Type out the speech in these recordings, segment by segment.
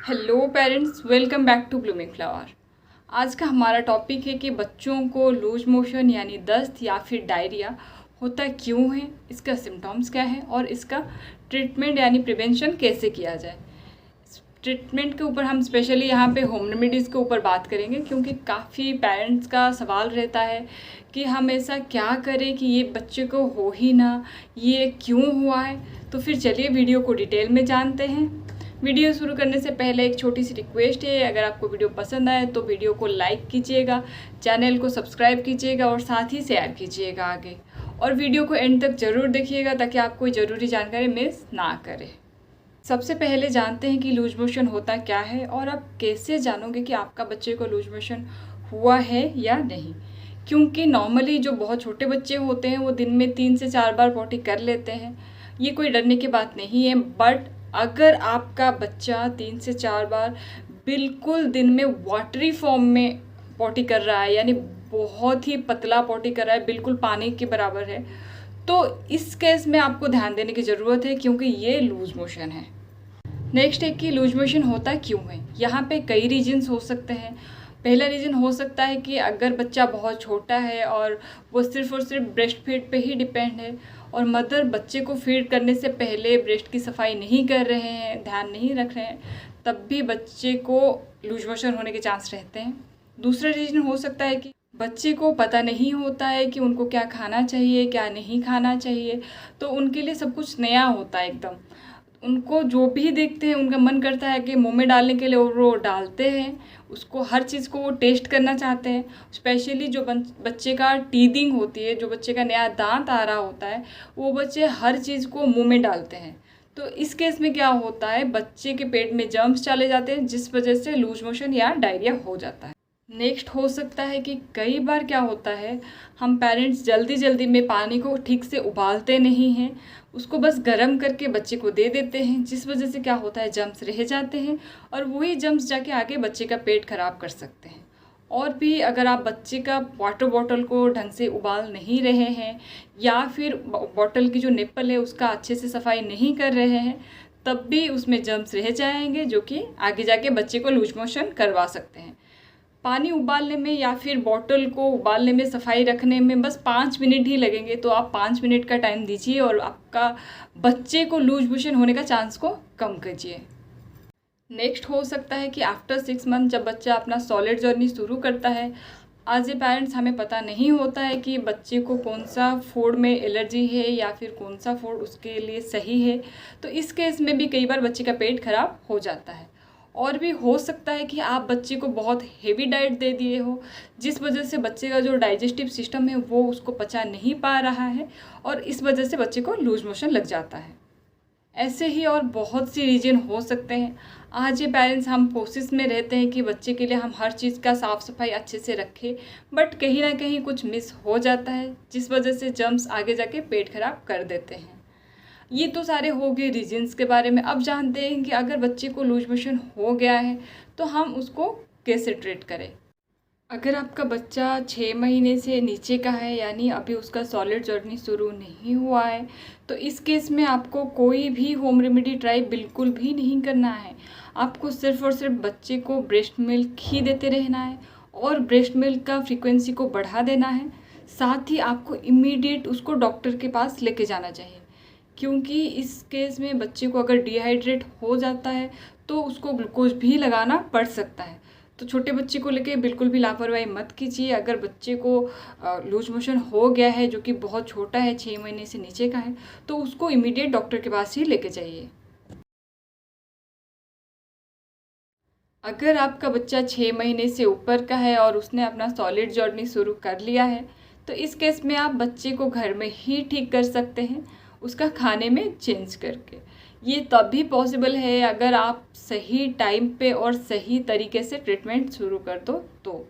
Hello parents, welcome back to Blooming Flower. आज का हमारा टॉपिक है कि बच्चों को लूज मोशन यानी दस्त या फिर डायरिया होता क्यों है, इसका सिम्टम्स क्या है और इसका ट्रीटमेंट यानी प्रिवेंशन कैसे किया जाए। ट्रीटमेंट के ऊपर हम स्पेशली यहाँ पे होम रेमेडीज़ के ऊपर बात करेंगे, क्योंकि काफ़ी पेरेंट्स का सवाल रहता है कि हम ऐसा क्या करें कि ये बच्चे को हो ही ना, ये क्यों हुआ है। तो फिर चलिए वीडियो को डिटेल में जानते हैं। वीडियो शुरू करने से पहले एक छोटी सी रिक्वेस्ट है, अगर आपको वीडियो पसंद आए तो वीडियो को लाइक कीजिएगा, चैनल को सब्सक्राइब कीजिएगा और साथ ही शेयर कीजिएगा आगे, और वीडियो को एंड तक ज़रूर देखिएगा ताकि आप कोई ज़रूरी जानकारी मिस ना करें। सबसे पहले जानते हैं कि लूज मोशन होता क्या है और आप कैसे जानोगे कि आपका बच्चे को लूज मोशन हुआ है या नहीं। क्योंकि नॉर्मली जो बहुत छोटे बच्चे होते हैं वो दिन में 3 से 4 बार पॉटी कर लेते हैं, ये कोई डरने की बात नहीं है। बट अगर आपका बच्चा 3 से 4 बार बिल्कुल दिन में वाटरी फॉर्म में पॉटी कर रहा है, यानी बहुत ही पतला पॉटी कर रहा है, बिल्कुल पानी के बराबर है, तो इस केस में आपको ध्यान देने की ज़रूरत है, क्योंकि ये लूज मोशन है। नेक्स्ट है कि लूज मोशन होता क्यों है। यहाँ पे कई रीजन्स हो सकते हैं। पहला रीज़न हो सकता है कि अगर बच्चा बहुत छोटा है और वो सिर्फ़ और सिर्फ ब्रेस्ट फीड पे ही डिपेंड है और मदर बच्चे को फीड करने से पहले ब्रेस्ट की सफाई नहीं कर रहे हैं, ध्यान नहीं रख रहे हैं, तब भी बच्चे को लूज मोशन होने के चांस रहते हैं। दूसरा रीज़न हो सकता है कि बच्चे को पता नहीं होता है कि उनको क्या खाना चाहिए, क्या नहीं खाना चाहिए, तो उनके लिए सब कुछ नया होता है एकदम। उनको जो भी देखते हैं उनका मन करता है कि मुंह में डालने के लिए, और वो डालते हैं उसको, हर चीज़ को वो टेस्ट करना चाहते हैं। स्पेशली जो बच्चे का टीदिंग होती है, जो बच्चे का नया दांत आ रहा होता है, वो बच्चे हर चीज़ को मुंह में डालते हैं। तो इस केस में क्या होता है, बच्चे के पेट में जर्म्स चले जाते हैं, जिस वजह से लूज मोशन या डायरिया हो जाता है। नेक्स्ट हो सकता है कि कई बार क्या होता है, हम पेरेंट्स जल्दी जल्दी में पानी को ठीक से उबालते नहीं हैं, उसको बस गर्म करके बच्चे को दे देते हैं, जिस वजह से क्या होता है, जम्स रह जाते हैं और वही जम्स जाके आगे बच्चे का पेट खराब कर सकते हैं। और भी अगर आप बच्चे का वाटर बॉटल को ढंग से उबाल नहीं रहे हैं, या फिर बॉटल की जो निप्पल है उसका अच्छे से सफाई नहीं कर रहे हैं, तब भी उसमें जम्स रह जाएंगे, जो कि आगे जाके बच्चे को लूज मोशन करवा सकते हैं। पानी उबालने में या फिर बॉटल को उबालने में, सफाई रखने में बस 5 मिनट ही लगेंगे, तो आप 5 मिनट का टाइम दीजिए और आपका बच्चे को लूज मोशन होने का चांस को कम कीजिए। नेक्स्ट हो सकता है कि आफ्टर 6 मंथ जब बच्चा अपना सॉलिड जर्नी शुरू करता है, एज ए पेरेंट्स हमें पता नहीं होता है कि बच्चे को कौन सा फूड में एलर्जी है या फिर कौन सा फूड उसके लिए सही है, तो इस केस में भी कई बार बच्चे का पेट खराब हो जाता है। और भी हो सकता है कि आप बच्चे को बहुत हेवी डाइट दे दिए हो, जिस वजह से बच्चे का जो डाइजेस्टिव सिस्टम है वो उसको पचा नहीं पा रहा है, और इस वजह से बच्चे को लूज मोशन लग जाता है। ऐसे ही और बहुत सी रीजन हो सकते हैं। आज ये पेरेंट्स हम कोशिश में रहते हैं कि बच्चे के लिए हम हर चीज़ का साफ़ सफाई अच्छे से रखें, बट कहीं ना कहीं कुछ मिस हो जाता है, जिस वजह से जर्म्स आगे जाके पेट खराब कर देते हैं। ये तो सारे हो गए रीजन्स के बारे में। अब जानते हैं कि अगर बच्चे को लूज मोशन हो गया है तो हम उसको कैसे ट्रीट करें। अगर आपका बच्चा 6 महीने से नीचे का है, यानी अभी उसका सॉलिड जर्नी शुरू नहीं हुआ है, तो इस केस में आपको कोई भी होम रेमेडी ट्राई बिल्कुल भी नहीं करना है। आपको सिर्फ और सिर्फ बच्चे को ब्रेस्ट मिल्क ही देते रहना है और ब्रेस्ट मिल्क का फ्रीक्वेंसी को बढ़ा देना है। साथ ही आपको इमीडिएट उसको डॉक्टर के पास लेके जाना चाहिए, क्योंकि इस केस में बच्चे को अगर डिहाइड्रेट हो जाता है तो उसको ग्लूकोज भी लगाना पड़ सकता है। तो छोटे बच्चे को लेके बिल्कुल भी लापरवाही मत कीजिए। अगर बच्चे को लूज मोशन हो गया है, जो कि बहुत छोटा है, 6 महीने से नीचे का है, तो उसको इमीडिएट डॉक्टर के पास ही लेके जाइए। अगर आपका बच्चा 6 महीने से ऊपर का है और उसने अपना सॉलिड जर्नी शुरू कर लिया है, तो इस केस में आप बच्चे को घर में ही ठीक कर सकते हैं, उसका खाने में चेंज करके। ये तभी पॉसिबल है अगर आप सही टाइम पे और सही तरीके से ट्रीटमेंट शुरू कर दो। तो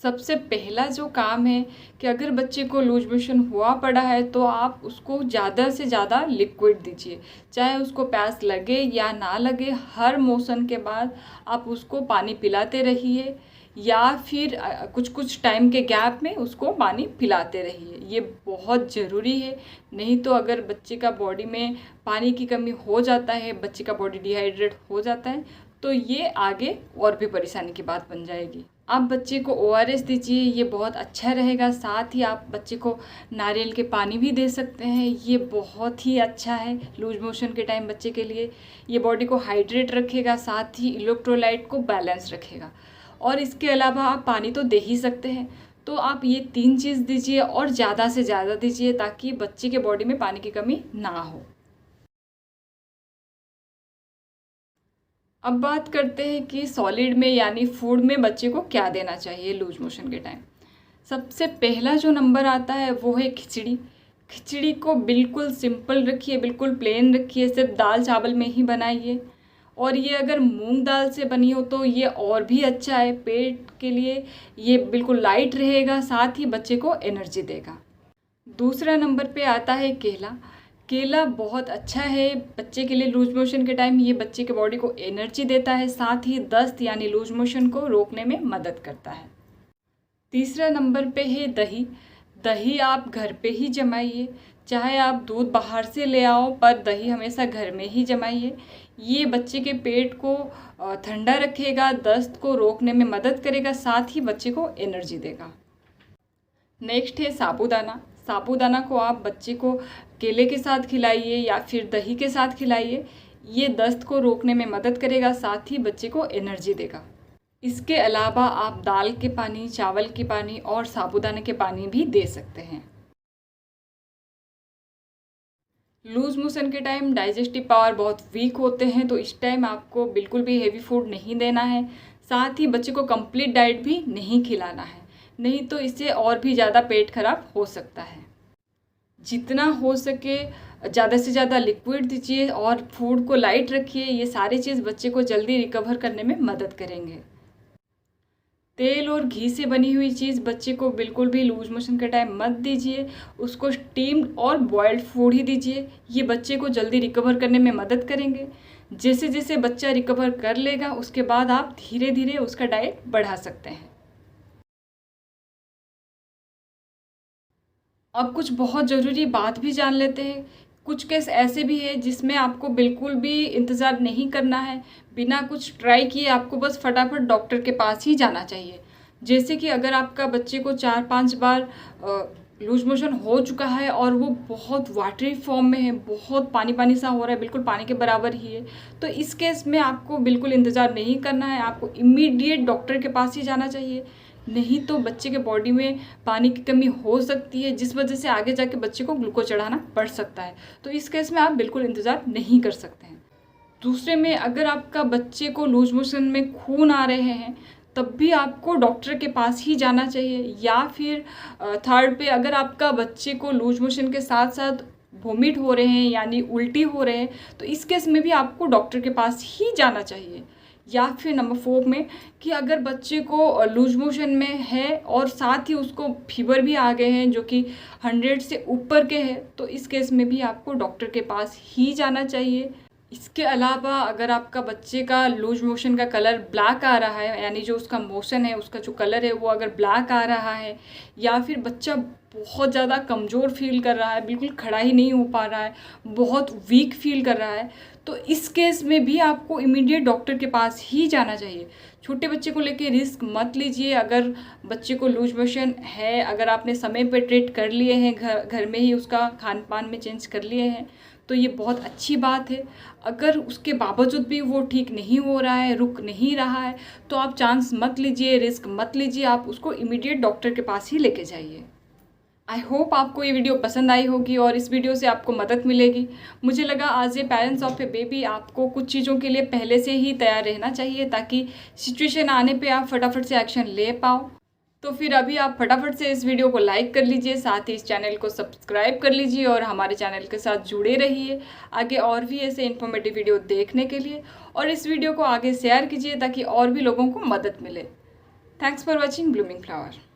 सबसे पहला जो काम है कि अगर बच्चे को लूज मोशन हुआ पड़ा है तो आप उसको ज़्यादा से ज़्यादा लिक्विड दीजिए, चाहे उसको प्यास लगे या ना लगे। हर मोशन के बाद आप उसको पानी पिलाते रहिए, या फिर कुछ कुछ टाइम के गैप में उसको पानी पिलाते रहिए। ये बहुत ज़रूरी है। नहीं तो अगर बच्चे का बॉडी में पानी की कमी हो जाता है, बच्चे का बॉडी डिहाइड्रेट हो जाता है, तो ये आगे और भी परेशानी की बात बन जाएगी। आप बच्चे को ORS दीजिए, ये बहुत अच्छा रहेगा। साथ ही आप बच्चे को नारियल के पानी भी दे सकते हैं, ये बहुत ही अच्छा है लूज मोशन के टाइम बच्चे के लिए। ये बॉडी को हाइड्रेट रखेगा, साथ ही इलेक्ट्रोलाइट को बैलेंस रखेगा। और इसके अलावा आप पानी तो दे ही सकते हैं, तो आप ये 3 चीज़ दीजिए और ज़्यादा से ज़्यादा दीजिए ताकि बच्चे के बॉडी में पानी की कमी ना हो। अब बात करते हैं कि सॉलिड में यानी फूड में बच्चे को क्या देना चाहिए लूज मोशन के टाइम। सबसे पहला जो नंबर आता है वो है खिचड़ी। खिचड़ी को बिल्कुल सिंपल रखिए, बिल्कुल प्लेन रखिए, सिर्फ दाल चावल में ही बनाइए। और ये अगर मूंग दाल से बनी हो तो ये और भी अच्छा है पेट के लिए, ये बिल्कुल लाइट रहेगा, साथ ही बच्चे को एनर्जी देगा। दूसरा नंबर पे आता है केला। केला बहुत अच्छा है बच्चे के लिए लूज मोशन के टाइम, ये बच्चे के बॉडी को एनर्जी देता है, साथ ही दस्त यानी लूज मोशन को रोकने में मदद करता है। तीसरा नंबर पे है दही। दही आप घर पे ही जमाइए, चाहे आप दूध बाहर से ले आओ पर दही हमेशा घर में ही जमाइए। ये बच्चे के पेट को ठंडा रखेगा, दस्त को रोकने में मदद करेगा, साथ ही बच्चे को एनर्जी देगा। नेक्स्ट है साबूदाना। साबूदाना को आप बच्चे को केले के साथ खिलाइए या फिर दही के साथ खिलाइए, ये दस्त को रोकने में मदद करेगा, साथ ही बच्चे को एनर्जी देगा। इसके अलावा आप दाल के पानी, चावल के पानी और साबूदाने के पानी भी दे सकते हैं। लूज मोशन के टाइम डाइजेस्टिव पावर बहुत वीक होते हैं, तो इस टाइम आपको बिल्कुल भी हेवी फूड नहीं देना है, साथ ही बच्चे को कंप्लीट डाइट भी नहीं खिलाना है, नहीं तो इससे और भी ज़्यादा पेट खराब हो सकता है। जितना हो सके ज़्यादा से ज़्यादा लिक्विड दीजिए और फूड को लाइट रखिए, ये सारी चीज़ बच्चे को जल्दी रिकवर करने में मदद करेंगे। तेल और घी से बनी हुई चीज़ बच्चे को बिल्कुल भी लूज मोशन के टाइम मत दीजिए, उसको स्टीम्ड और बॉयल्ड फूड ही दीजिए, ये बच्चे को जल्दी रिकवर करने में मदद करेंगे। जैसे जैसे बच्चा रिकवर कर लेगा उसके बाद आप धीरे धीरे उसका डाइट बढ़ा सकते हैं। अब कुछ बहुत ज़रूरी बात भी जान लेते हैं। कुछ केस ऐसे भी है जिसमें आपको बिल्कुल भी इंतज़ार नहीं करना है, बिना कुछ ट्राई किए आपको बस फटाफट डॉक्टर के पास ही जाना चाहिए। जैसे कि अगर आपका बच्चे को 4-5 बार लूज मोशन हो चुका है और वो बहुत वाटरी फॉर्म में है, बहुत पानी पानी सा हो रहा है, बिल्कुल पानी के बराबर ही है, तो इस केस में आपको बिल्कुल इंतज़ार नहीं करना है, आपको इमीडिएट डॉक्टर के पास ही जाना चाहिए। नहीं तो बच्चे के बॉडी में पानी की कमी हो सकती है, जिस वजह से आगे जाके बच्चे को ग्लूकोज चढ़ाना पड़ सकता है, तो इस केस में आप बिल्कुल इंतज़ार नहीं कर सकते हैं। दूसरे में अगर आपका बच्चे को लूज मोशन में खून आ रहे हैं तब भी आपको डॉक्टर के पास ही जाना चाहिए। या फिर थर्ड पे अगर आपका बच्चे को लूज मोशन के साथ साथ वोमिट हो रहे हैं यानी उल्टी हो रहे हैं, तो इस केस में भी आपको डॉक्टर के पास ही जाना चाहिए। या फिर नंबर 4 में कि अगर बच्चे को लूज मोशन में है और साथ ही उसको फीवर भी आ गए हैं जो कि 100 से ऊपर के हैं, तो इस केस में भी आपको डॉक्टर के पास ही जाना चाहिए। इसके अलावा अगर आपका बच्चे का लूज मोशन का कलर ब्लैक आ रहा है, यानी जो उसका मोशन है उसका जो कलर है वो अगर ब्लैक आ रहा है, या फिर बच्चा बहुत ज़्यादा कमज़ोर फील कर रहा है, बिल्कुल खड़ा ही नहीं हो पा रहा है, बहुत वीक फील कर रहा है, तो इस केस में भी आपको इमीडिएट डॉक्टर के पास ही जाना चाहिए। छोटे बच्चे को लेके रिस्क मत लीजिए। अगर बच्चे को लूज मोशन है, अगर आपने समय पर ट्रीट कर लिए हैं, घर में ही उसका खान पान में चेंज कर लिए हैं, तो ये बहुत अच्छी बात है। अगर उसके बावजूद भी वो ठीक नहीं हो रहा है, रुक नहीं रहा है, तो आप चांस मत लीजिए, रिस्क मत लीजिए, आप उसको इमीडिएट डॉक्टर के पास ही लेके जाइए। आई होप आपको ये वीडियो पसंद आई होगी और इस वीडियो से आपको मदद मिलेगी। मुझे लगा आज a parents of A baby आपको कुछ चीज़ों के लिए पहले से ही तैयार रहना चाहिए ताकि सिचुएशन आने पे आप फटाफट से एक्शन ले पाओ। तो फिर अभी आप फटाफट से इस वीडियो को लाइक कर लीजिए, साथ ही इस चैनल को सब्सक्राइब कर लीजिए और हमारे चैनल के साथ जुड़े रहिए आगे और भी ऐसे इन्फॉर्मेटिव वीडियो देखने के लिए। और इस वीडियो को आगे शेयर कीजिए ताकि और भी लोगों को मदद मिले। Thanks for watching blooming flower.